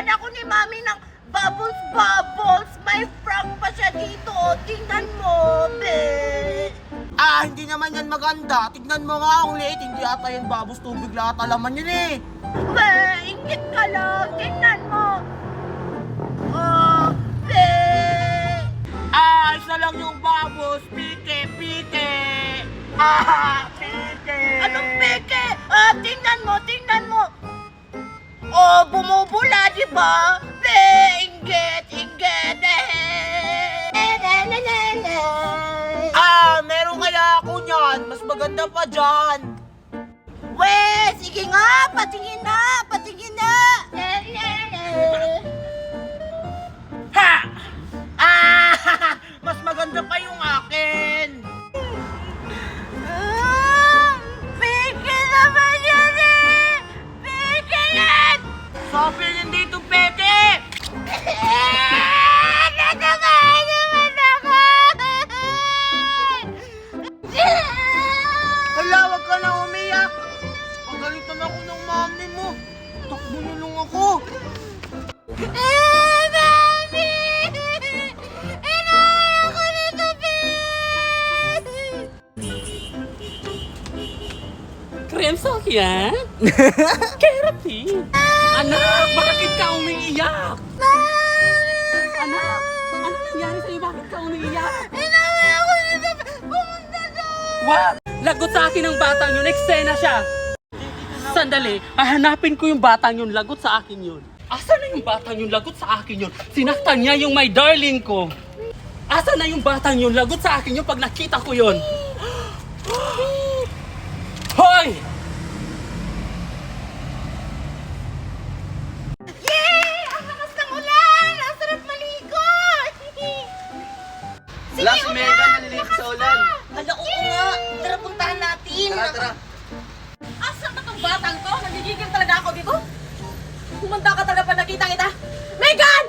Binigyan ako ni Mami ng bubbles. May frog pa siya dito. Tingnan mo, be. Hindi naman yan maganda. Tignan mo nga ang liit. Hindi ata yan babos tubig lahat. Alaman yun eh. Be, ingit ka lang. Tingnan mo. Oh, be. Isa lang yung babos. Pike. Peke. Pike. Anong peke? Tingnan mo. Oh, bumubula, di ba? Be, inggit. Meron kaya ako niyan. Mas maganda pa dyan. We, sige nga, patingin na. Ha! Mas maganda pa yung akin. Peke naman yan eh! Peke yan! Sabi hindi ito peke. Natakain naman ako! Hala, wag ka na umiyak. Pagalitan ako ng mami mo. Takbo na lang ako. Mami! Inawan ako nito, Krem sa yan? Keratin! Anak, bakit ka umiiyak? Anak, ano nangyari sa'yo? Bakit ka umiiyak? Inawan ako nito! Pumunta doon! What? Lagot sa akin ang batang yun. Eksena siya. Sandali, hahanapin ko yung batang yun. Lagot sa akin yun. Asa na yung batang yun? Lagot sa akin yun. Sinaktan niya yung my darling ko. Asa na yung batang yun? Lagot sa akin yun pag nakita ko yun. Hoy! Yay! Ang lakas ng ulan! Ang sarap maligo! Sige, Last Megan, naliligo sa ulan. Hala, oo nga! Tara, puntahan natin! Tara. Asan ka tong batang to? Nagigigil talaga ako dito? Kumanda ka talaga pa nakita kita? Megan!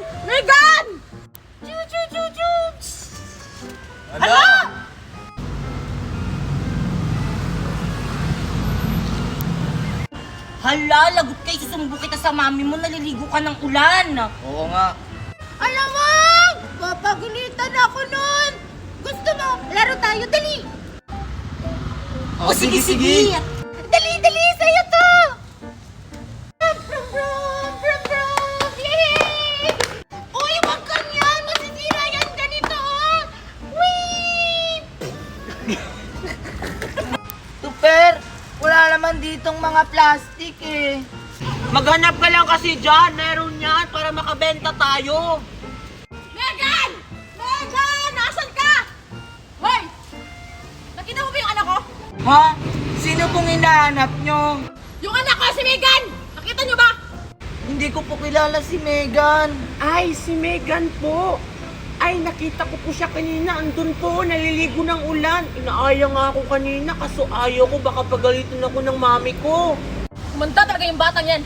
Chu! Hala! Hala, lagot kayo. Susumbo kita sa mami mo. Naliligo ka ng ulan. Oo nga. Alam mo! Papagalitan ako nun! Gusto mo? Laro tayo, dali! Sige. Dali! Sa'yo to! Brum! Yay! Uy, wag ganyan! Masisira yan ganito! Wee! Super, wala naman ditong mga plastic eh. Maghanap ka lang kasi dyan. Meron yan para makabenta tayo. Megan! Nasaan ka? Hoy! Nakita mo ba yung anak ko? Ha? Sino pong hinahanap nyo? Yung anak ko, si Megan! Nakita nyo ba? Hindi ko po kilala si Megan. Ay, si Megan po. Ay, nakita ko po siya kanina. Andun po, naliligo ng ulan. Inaaya nga ako kanina kaso ayaw ko. Baka pagalitan ako ng mami ko. Kumanda talaga yung batang yan.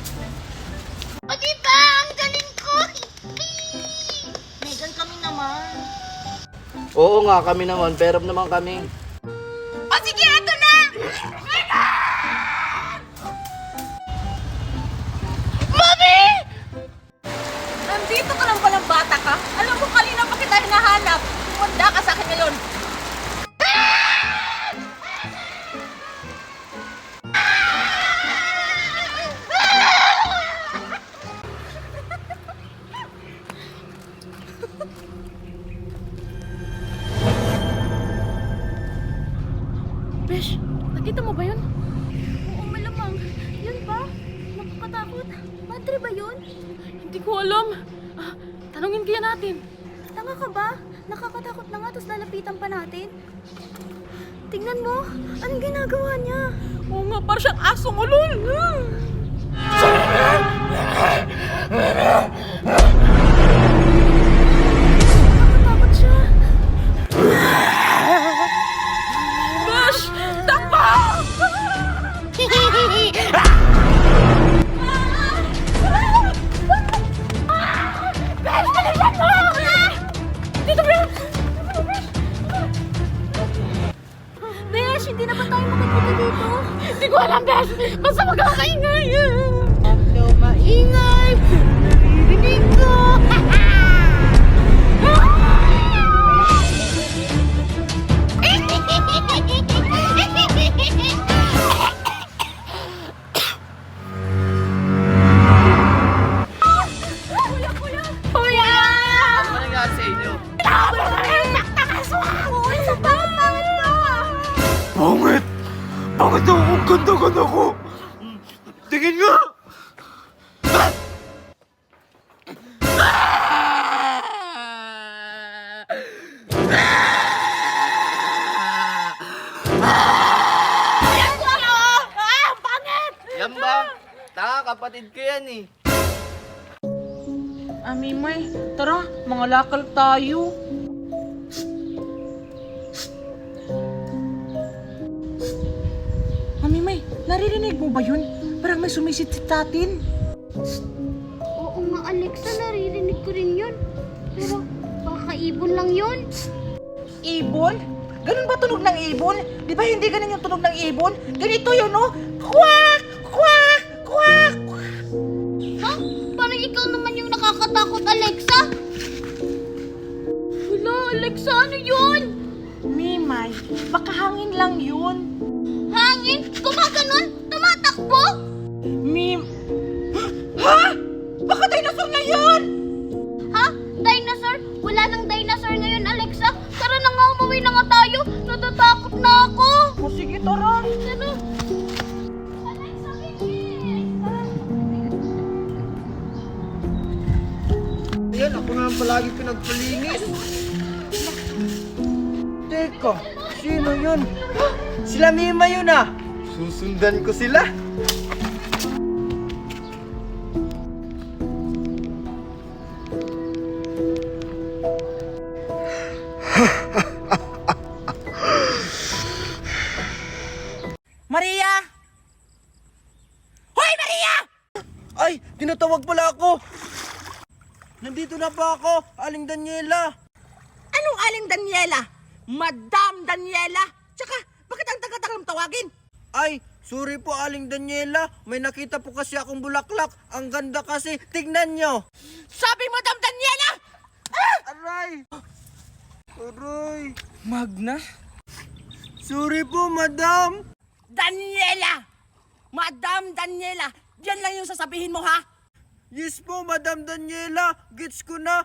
O diba? Ang galing ko! Megan, kami naman. Oo nga, kami naman. Pero naman kami. O sige, eto na! Mami! Nandito ka lang palang bata ka? Alam mo, kanina pa kita hinahanap. Kumanda ka sa akin ngayon. Besh, nakita mo ba yun? Oo, malamang. Yun ba? Nakakatakot. Madre ba yun? Hindi ko alam. Tanungin kaya natin. Tanga ka ba? Nakakatakot na nga, tapos lalapitan pa natin. Tingnan mo, anong ginagawa niya? Oo nga, parang siyang asong ulol. Nakakatakot siya. Besh! Takbo! Besh, hindi na ba tayo makapunta dito? Hindi ko alam, Besh! Basta magkakaingay! kapatid ko yan eh. Mimay, tara, mga lakal tayo. Mimay, naririnig mo ba yun? Parang may sumisit sa atin. Oo nga, Alexa, naririnig ko rin yun. Pero baka ibon lang yun. Ibon? Ganun ba tunog ng ibon? Di ba hindi ganun yung tunog ng ibon? Ganito yun, no? Quack! Quack! Quack! Ha? Parang ikaw naman yung nakakatakot, Alexa. Wala, Alexa, ano yun? Mimay, baka hangin lang yun. Hangin? Gumaganon? Tumatakbo? Ha? Baka dinosaur na yun! Ha? Dinosaur? Wala nang dinosaur ngayon, Alexa. Tara na nga, umuwi na nga tayo. Natatakot na ako. O sige, tara. Tara. Alexa, bilis! Ayan, ako na palagi pinagpalinis. Teka, sino yun? Sila Mima yun ah! Susundan ko sila. Maria! Hoy, Maria! Ay, tinatawag pala ako. Nandito na ba ako, Aling Daniela? Anong Aling Daniela? Madam Daniela? Tsaka, bakit ang taga-tagang tawagin? Ay, sorry po Aling Daniela. May nakita po kasi akong bulaklak. Ang ganda kasi. Tignan nyo. Sabi Madam Daniela! Aray! Aray! Magna? Sorry po, madam. Daniela! Madam Daniela! Yan lang yung sasabihin mo, ha? Yes po, Madam Daniela. Gets ko na.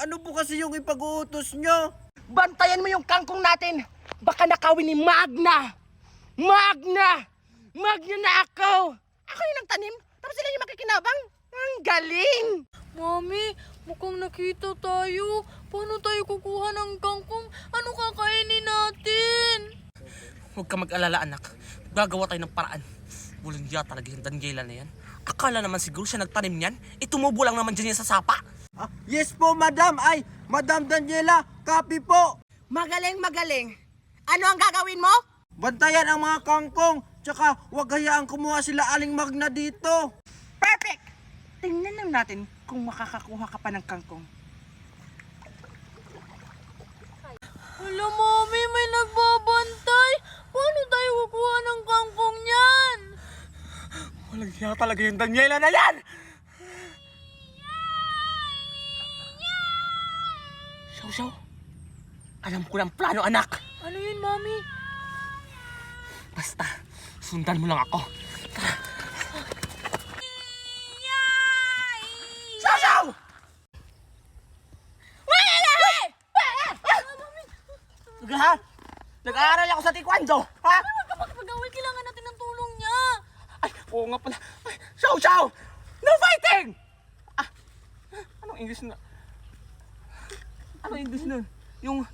Ano po kasi yung ipag-uutos nyo? Bantayan mo yung kangkong natin! Baka nakawin ni Magna! Magna! Magna na ako! Ako yung nagtanim, tapos sila yung makikinabang. Ang galing! Mami, mukhang nakita tayo. Paano tayo kukuha ng kangkong? Ano kakainin natin? Huwag ka mag-alala, anak. Gagawa tayo ng paraan. Walang hiya talaga yung Daniela na yan. Akala naman siguro siya nagtanim niyan. Itumubo lang naman dyan yan sa sapa. Yes po, madam. Ay, Madam Daniela, copy po. Magaling, magaling. Ano ang gagawin mo? Bantayan ang mga kangkong. Tsaka, huwag hayaan kumuha sila Aling Magna dito. Perfect! Tingnan lang natin kung makakakuha ka pa ng kangkong. Hala, Mami, may nagbabantay. Paano tayo kukuha ng kangkong niyan? Walang hiya talaga yung Daniela na yan! Shaw, alam ko ng plano, anak. Ano yun, Mami? Basta, sundan mo lang ako. Shaw! Ha? Nag-aaral ako sa taekwondo, ha? Makipag-away, kailangan natin ng tulong niya. Ay, oo nga pala. Ay, Shaw! No fighting! Anong English na? Anong English nun? Yung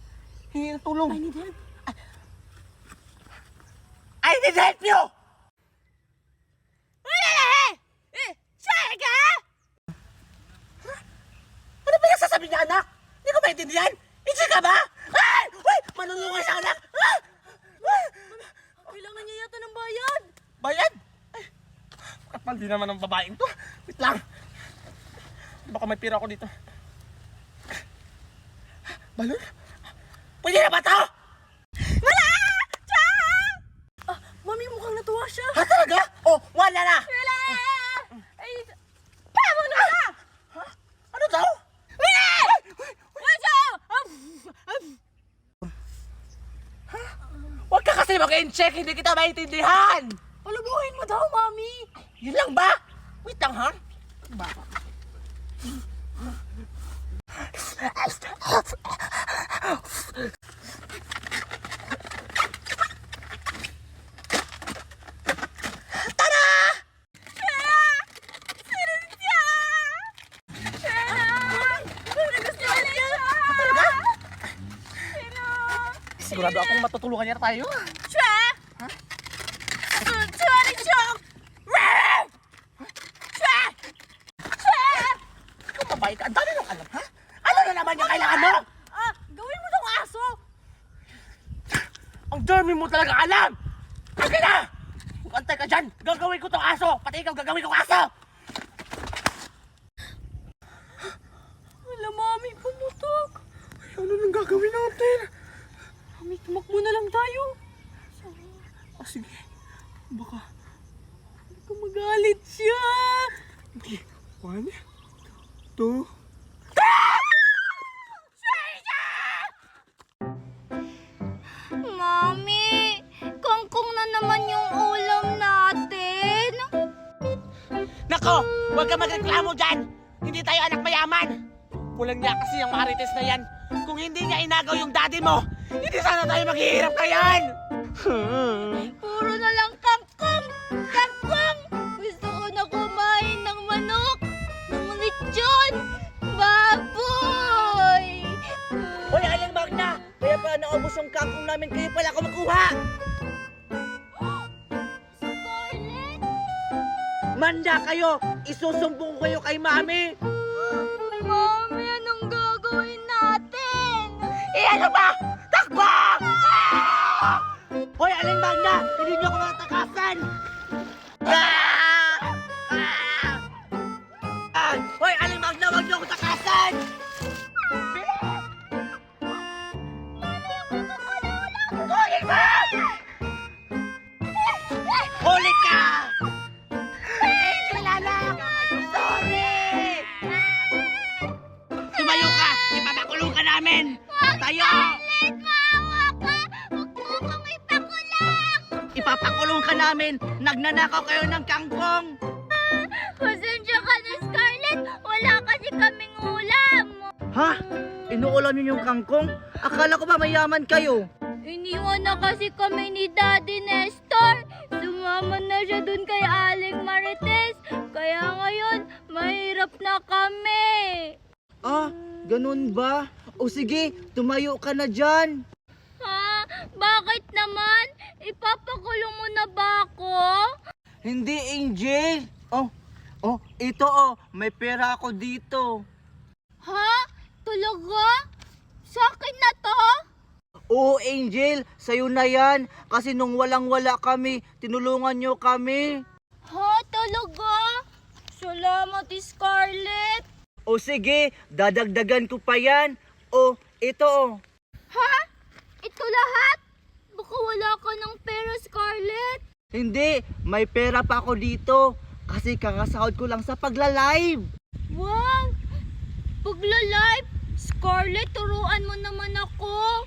hingi ng tulong. I need help. I need help you! Ano ba yung sasabihin niya, anak? Hindi ko maintindihan. Hindi ka ba? Ay! Uy! Manunungay sa anak! Kailangan niya yata ng bayad. Bayad? Ay, kapal din naman ng babaeng to. Wait lang. Baka may pira ako dito. Balon? Pwede na ba to? Mami, mukhang natuwa siya. Ha, talaga? Oh, wala na! Ay, Paano na? Ha? Ano daw? Huwag ka kasi mag-in-check, hindi kita maintindihan! palubuhin mo daw, Mami. Yun lang ba? Wait lang, ha? Sigurado akong matutulungan niya tayo. babae ka. Ang dami mong alam, ha? Ano na naman yung kailangan mo? Gawin mo tong aso! Ang dami mo talaga alam! Sige na! Antay ka dyan! Gagawin ko tong aso! Pati ikaw gagawin kong aso! Wala, Mami, pumutok. Ano nang gagawin natin? Mami, tumakbo na lang tayo. Sige. Baka. Baka magalit siya. 1, 2. Mami, kangkong na naman yung ulam natin. Nako! Huwag ka magreklamo dyan! Hindi tayo anak mayaman! Pulang niya kasi ang marites na yan. Kung hindi niya inagaw yung daddy mo, hindi sana tayo maghihirap kayan! Puro na lang kangkong! Kangkong! Gusto ko na kumain ng manok, ng lechon, baboy! Hoy, Aling Magna! Kaya pala naubos yung kangkong namin, kayo pala kumukuha! Scarlett! Manda kayo! Isusumbong ko kayo kay Mami! Mami, anong gagawin natin? Ano ba? Takbo! Ah! Hoy, Aling Magna! Hindi niyo ako matakasan! Ah! Ah! Ah! Hoy, Aling Magna! Huwag niyo ako takasan! Hoy, mo! Huli ka! Wala na! Sorry! Tumayo ka! Ipapakulong ka namin! Tayo! Maawa ka! Huwag mo kong ipakulak! Ipapakulong ka namin! Nagnanakaw kayo ng kangkong! Pasensya ka na, Scarlett! Wala kasi kaming ulam! Ha? Inuulam niyo yung kangkong? Akala ko ba mayaman kayo? Iniwan na kasi kami ni Daddy Nestor. Sumama na siya dun kay Aling Marites. Kaya ngayon, mahirap na kami. Ah, ganun ba? O sige, tumayo ka na dyan! Ha? Bakit naman? Ipapakulong mo na ba ako? Hindi, Angel! Ito may pera ako dito. Ha? Talaga? Sa akin na to? Oo, Angel, sa'yo na yan. Kasi nung walang-wala kami, tinulungan nyo kami. Ha? Talaga? Salamat, Scarlett. O sige, dadagdagan ko pa yan. O, ito. Ha? Ito lahat? Baka wala ka ng pera, Scarlett. Hindi, may pera pa ako dito. Kasi kakasahod ko lang sa pagla-live. Wow! Pagla-live, Scarlett, turuan mo naman ako.